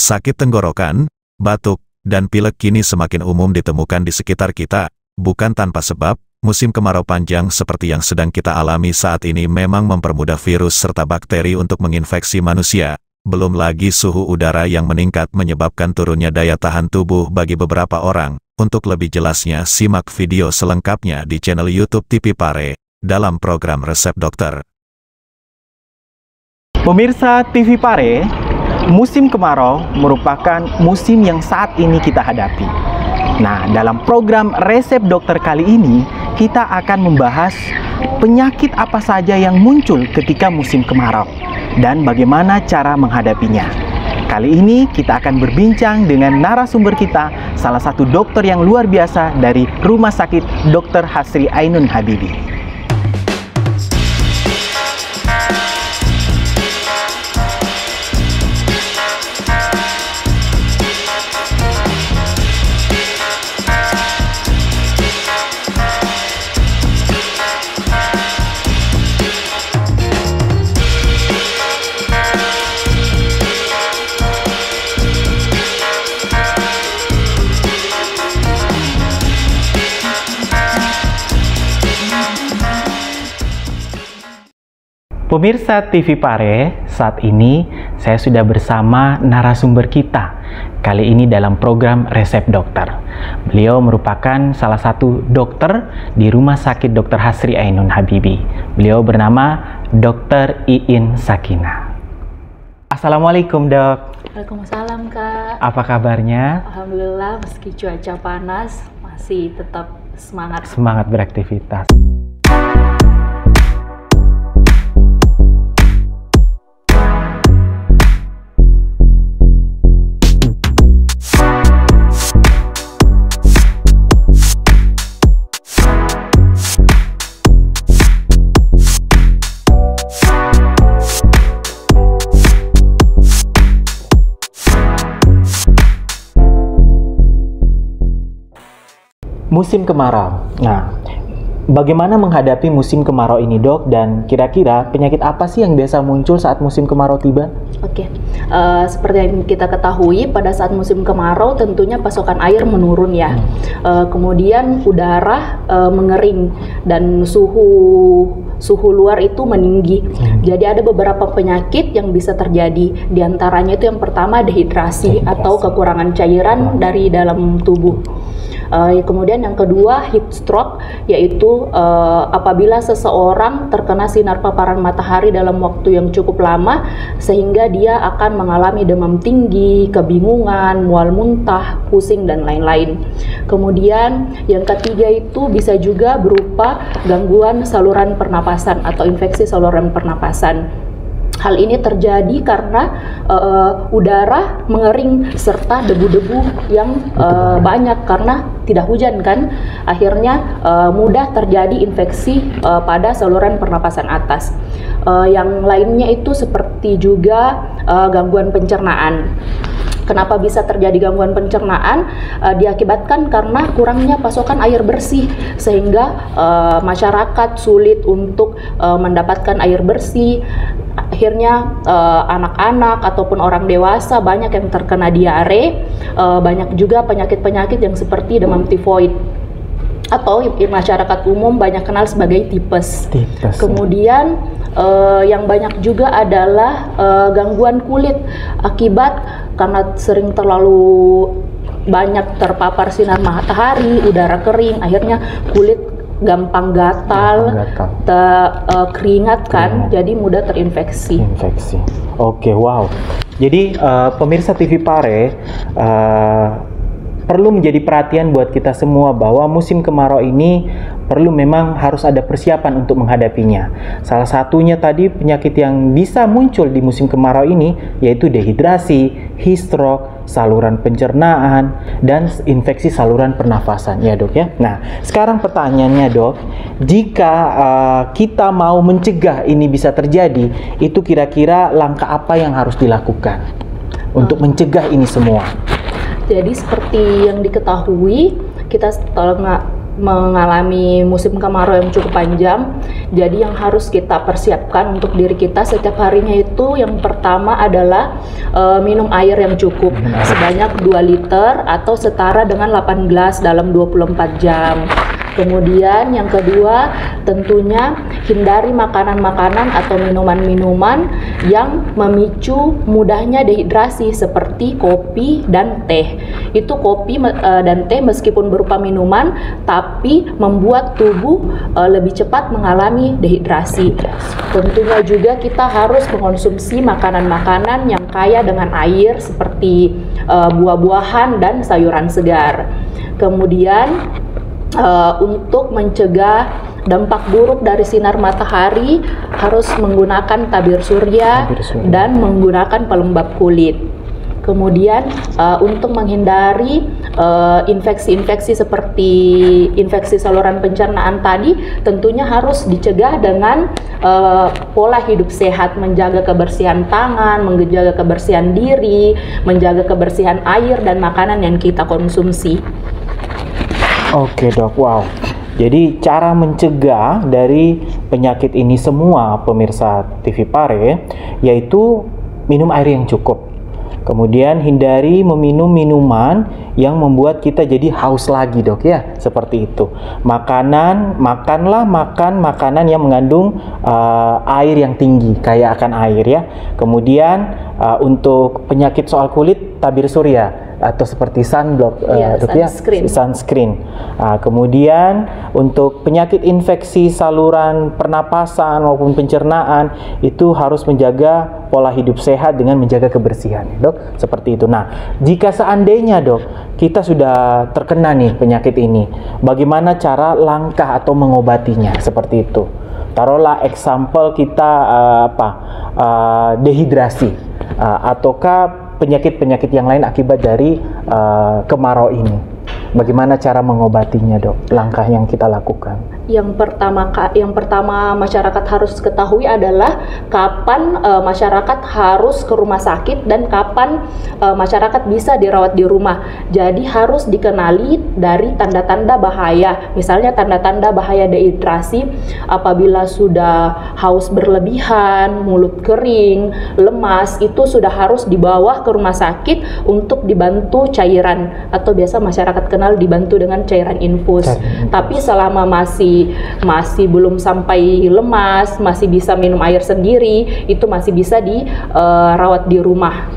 Sakit tenggorokan, batuk, dan pilek kini semakin umum ditemukan di sekitar kita, bukan tanpa sebab. Musim kemarau panjang seperti yang sedang kita alami saat ini memang mempermudah virus serta bakteri untuk menginfeksi manusia. Belum lagi suhu udara yang meningkat menyebabkan turunnya daya tahan tubuh bagi beberapa orang. Untuk lebih jelasnya, simak video selengkapnya di channel YouTube TV Pare, dalam program Resep Dokter. Pemirsa TV Pare, musim kemarau merupakan musim yang saat ini kita hadapi. Nah, dalam program Resep Dokter kali ini, kita akan membahas penyakit apa saja yang muncul ketika musim kemarau dan bagaimana cara menghadapinya. Kali ini kita akan berbincang dengan narasumber kita, salah satu dokter yang luar biasa dari Rumah Sakit Dr. Hasri Ainun Habibie. Pemirsa TV Pare, saat ini saya sudah bersama narasumber kita. Kali ini dalam program Resep Dokter. Beliau merupakan salah satu dokter di Rumah Sakit Dr. Hasri Ainun Habibie. Beliau bernama Dr. Iin Sakinah. Assalamualaikum, Dok. Waalaikumsalam, Kak. Apa kabarnya? Alhamdulillah, meski cuaca panas, masih tetap semangat. Semangat beraktivitas. Musim kemarau. Nah, bagaimana menghadapi musim kemarau ini, Dok? Dan kira-kira penyakit apa sih yang biasa muncul saat musim kemarau tiba? Oke, seperti yang kita ketahui, pada saat musim kemarau tentunya pasokan air menurun ya. Kemudian udara mengering dan suhu luar itu meninggi. Jadi ada beberapa penyakit yang bisa terjadi. Di antaranya itu yang pertama dehidrasi atau kekurangan cairan dari dalam tubuh. Kemudian yang kedua heat stroke, yaitu apabila seseorang terkena sinar paparan matahari dalam waktu yang cukup lama sehingga dia akan mengalami demam tinggi, kebingungan, mual muntah, pusing dan lain-lain. Kemudian yang ketiga itu bisa juga berupa gangguan saluran pernapasan atau infeksi saluran pernapasan. Hal ini terjadi karena udara mengering serta debu-debu yang banyak karena tidak hujan kan, akhirnya mudah terjadi infeksi pada saluran pernapasan atas. Yang lainnya itu seperti juga gangguan pencernaan. Kenapa bisa terjadi gangguan pencernaan? Diakibatkan karena kurangnya pasokan air bersih sehingga masyarakat sulit untuk mendapatkan air bersih. Akhirnya anak-anak ataupun orang dewasa banyak yang terkena diare, banyak juga penyakit-penyakit yang seperti demam tifoid atau masyarakat umum banyak kenal sebagai tipes. Kemudian yang banyak juga adalah gangguan kulit akibat karena sering terlalu banyak terpapar sinar matahari, udara kering, akhirnya kulit gampang gatal, keringat kan, jadi mudah terinfeksi. Oke, wow. Jadi pemirsa TV Pare, perlu menjadi perhatian buat kita semua bahwa musim kemarau ini perlu memang harus ada persiapan untuk menghadapinya. Salah satunya tadi penyakit yang bisa muncul di musim kemarau ini yaitu dehidrasi, heat stroke, saluran pencernaan, dan infeksi saluran pernafasan ya, Dok ya. Nah, sekarang pertanyaannya, Dok, jika kita mau mencegah ini bisa terjadi, itu kira-kira langkah apa yang harus dilakukan untuk mencegah ini semua? Jadi seperti yang diketahui, kita mengalami musim kemarau yang cukup panjang. Jadi yang harus kita persiapkan untuk diri kita setiap harinya itu yang pertama adalah minum air yang cukup sebanyak 2 liter atau setara dengan 8 gelas dalam 24 jam. Kemudian yang kedua, tentunya hindari makanan-makanan atau minuman-minuman yang memicu mudahnya dehidrasi seperti kopi dan teh. Itu kopi dan teh meskipun berupa minuman tapi membuat tubuh lebih cepat mengalami dehidrasi. Tentunya juga kita harus mengkonsumsi makanan-makanan yang kaya dengan air seperti buah-buahan dan sayuran segar. Kemudian untuk mencegah dampak buruk dari sinar matahari harus menggunakan tabir surya dan menggunakan pelembab kulit. Kemudian untuk menghindari infeksi-infeksi seperti infeksi saluran pencernaan tadi tentunya harus dicegah dengan pola hidup sehat, menjaga kebersihan tangan, menjaga kebersihan diri, menjaga kebersihan air dan makanan yang kita konsumsi. Oke dok, wow. Jadi cara mencegah dari penyakit ini semua pemirsa TV Pare yaitu minum air yang cukup. Kemudian hindari meminum minuman yang membuat kita jadi haus lagi dok ya, seperti itu. Makan makanan yang mengandung air yang tinggi, kaya akan air ya. Kemudian untuk penyakit soal kulit, tabir surya atau seperti sunblock, sunscreen. Kemudian untuk penyakit infeksi saluran pernapasan maupun pencernaan itu harus menjaga pola hidup sehat dengan menjaga kebersihan, dok. Seperti itu. Nah, jika seandainya dok kita sudah terkena nih penyakit ini, bagaimana cara langkah atau mengobatinya? Seperti itu. Taruhlah example kita dehidrasi ataukah penyakit-penyakit yang lain akibat dari kemarau ini. Bagaimana cara mengobatinya dok? Langkah yang kita lakukan. Yang pertama masyarakat harus ketahui adalah kapan masyarakat harus ke rumah sakit dan kapan masyarakat bisa dirawat di rumah. Jadi harus dikenali dari tanda-tanda bahaya. Misalnya tanda-tanda bahaya dehidrasi apabila sudah haus berlebihan, mulut kering, lemas, itu sudah harus dibawa ke rumah sakit untuk dibantu cairan atau biasa masyarakat kenal dibantu dengan cairan infus. Tapi selama masih belum sampai lemas, masih bisa minum air sendiri, itu masih bisa dirawat di rumah.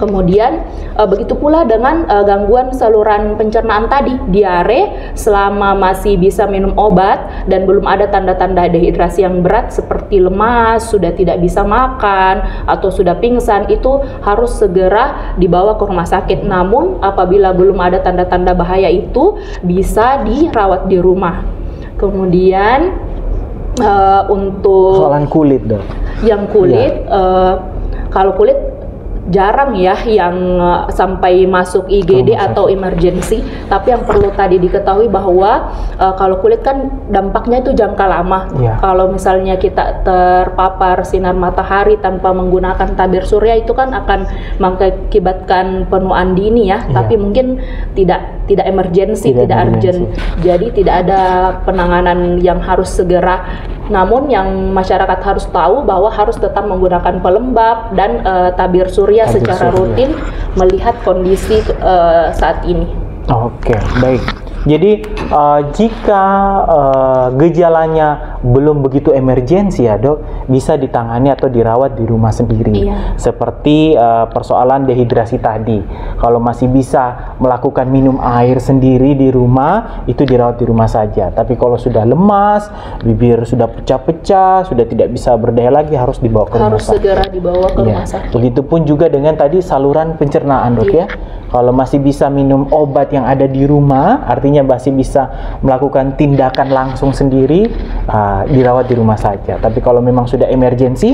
Kemudian begitu pula dengan gangguan saluran pencernaan tadi, diare, selama masih bisa minum obat dan belum ada tanda-tanda dehidrasi yang berat seperti lemas, sudah tidak bisa makan atau sudah pingsan, itu harus segera dibawa ke rumah sakit. Namun apabila belum ada tanda-tanda bahaya itu bisa dirawat di rumah. Kemudian untuk soalan kulit dok. Yang kulit, kalau kulit jarang ya yang sampai masuk IGD atau emergency, tapi yang perlu tadi diketahui bahwa kalau kulit kan dampaknya itu jangka lama. Kalau misalnya kita terpapar sinar matahari tanpa menggunakan tabir surya itu kan akan mengakibatkan penuaan dini ya, tapi mungkin tidak emergency, tidak urgent. Jadi tidak ada penanganan yang harus segera. Namun yang masyarakat harus tahu bahwa harus tetap menggunakan pelembab dan tabir surya secara rutin melihat kondisi saat ini. Oke, baik. Jadi jika gejalanya belum begitu emergensi ya dok, bisa ditangani atau dirawat di rumah sendiri. Seperti persoalan dehidrasi tadi. Kalau masih bisa melakukan minum air sendiri di rumah, itu dirawat di rumah saja. Tapi kalau sudah lemas, bibir sudah pecah-pecah, sudah tidak bisa berdaya lagi, harus dibawa ke rumah sakit. Harus segera dibawa ke rumah sakit. Begitupun juga dengan tadi saluran pencernaan dok ya. Kalau masih bisa minum obat yang ada di rumah, artinya masih bisa melakukan tindakan langsung sendiri, dirawat di rumah saja. Tapi kalau memang sudah emergensi,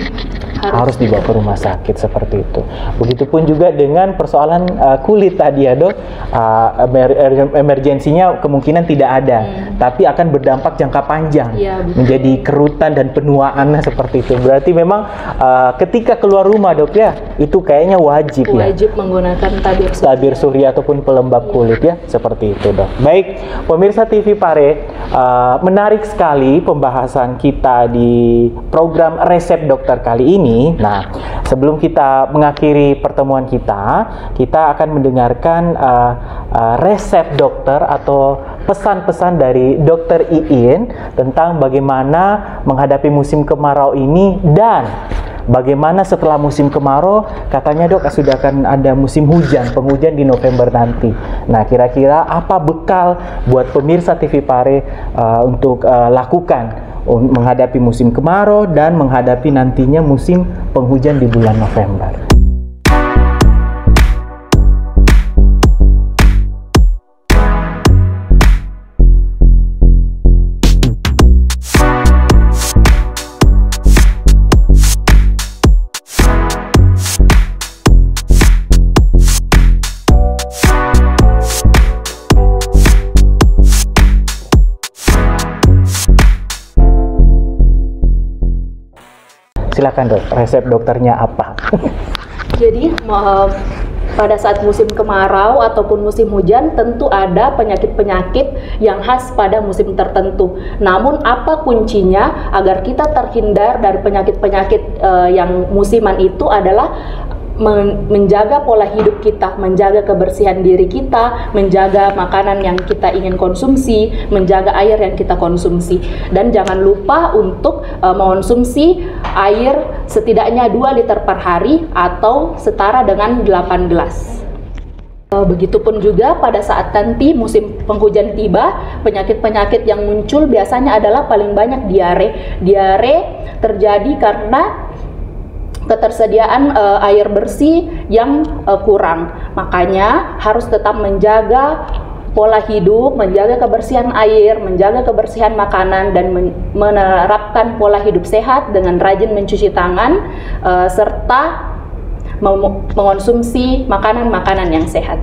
harus dibawa ke rumah sakit, seperti itu. Begitupun juga dengan persoalan kulit tadi ya dok, emergensinya kemungkinan tidak ada, tapi akan berdampak jangka panjang, menjadi kerutan dan penuaan seperti itu. Berarti memang ketika keluar rumah dok ya, itu kayaknya wajib ya. Wajib menggunakan tabir surya ataupun pelembab kulit ya, seperti itu dok. Baik, pemirsa TV Pare, menarik sekali pembahasan kita di program Resep Dokter kali ini. Nah, sebelum kita mengakhiri pertemuan kita akan mendengarkan resep dokter atau pesan-pesan dari Dokter Iin tentang bagaimana menghadapi musim kemarau ini dan bagaimana setelah musim kemarau, katanya dok sudah akan ada musim hujan, penghujan di November nanti. Nah, kira-kira apa bekal buat pemirsa TV Pare untuk lakukan menghadapi musim kemarau dan menghadapi nantinya musim penghujan di bulan November. Silakan dok, resep dokternya apa? Jadi pada saat musim kemarau ataupun musim hujan tentu ada penyakit-penyakit yang khas pada musim tertentu. Namun apa kuncinya agar kita terhindar dari penyakit-penyakit yang musiman itu adalah menjaga pola hidup kita, menjaga kebersihan diri kita, menjaga makanan yang kita ingin konsumsi, menjaga air yang kita konsumsi. Dan jangan lupa untuk mengonsumsi air setidaknya 2 liter per hari atau setara dengan 8 gelas. Begitupun juga pada saat nanti musim penghujan tiba, penyakit-penyakit yang muncul biasanya adalah paling banyak diare. Diare terjadi karena ketersediaan air bersih yang kurang. Makanya harus tetap menjaga pola hidup, menjaga kebersihan air, menjaga kebersihan makanan, dan menerapkan pola hidup sehat dengan rajin mencuci tangan serta mengonsumsi makanan-makanan yang sehat.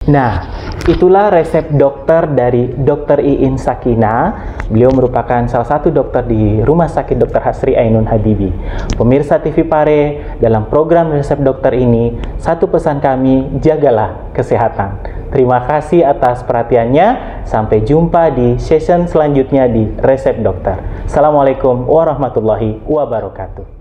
Nah, itulah resep dokter dari Dr. Iin Sakinah. Beliau merupakan salah satu dokter di Rumah Sakit Dr. Hasri Ainun Habibie. Pemirsa TV Pare, dalam program Resep Dokter ini, satu pesan kami, jagalah kesehatan. Terima kasih atas perhatiannya. Sampai jumpa di session selanjutnya di Resep Dokter. Assalamualaikum warahmatullahi wabarakatuh.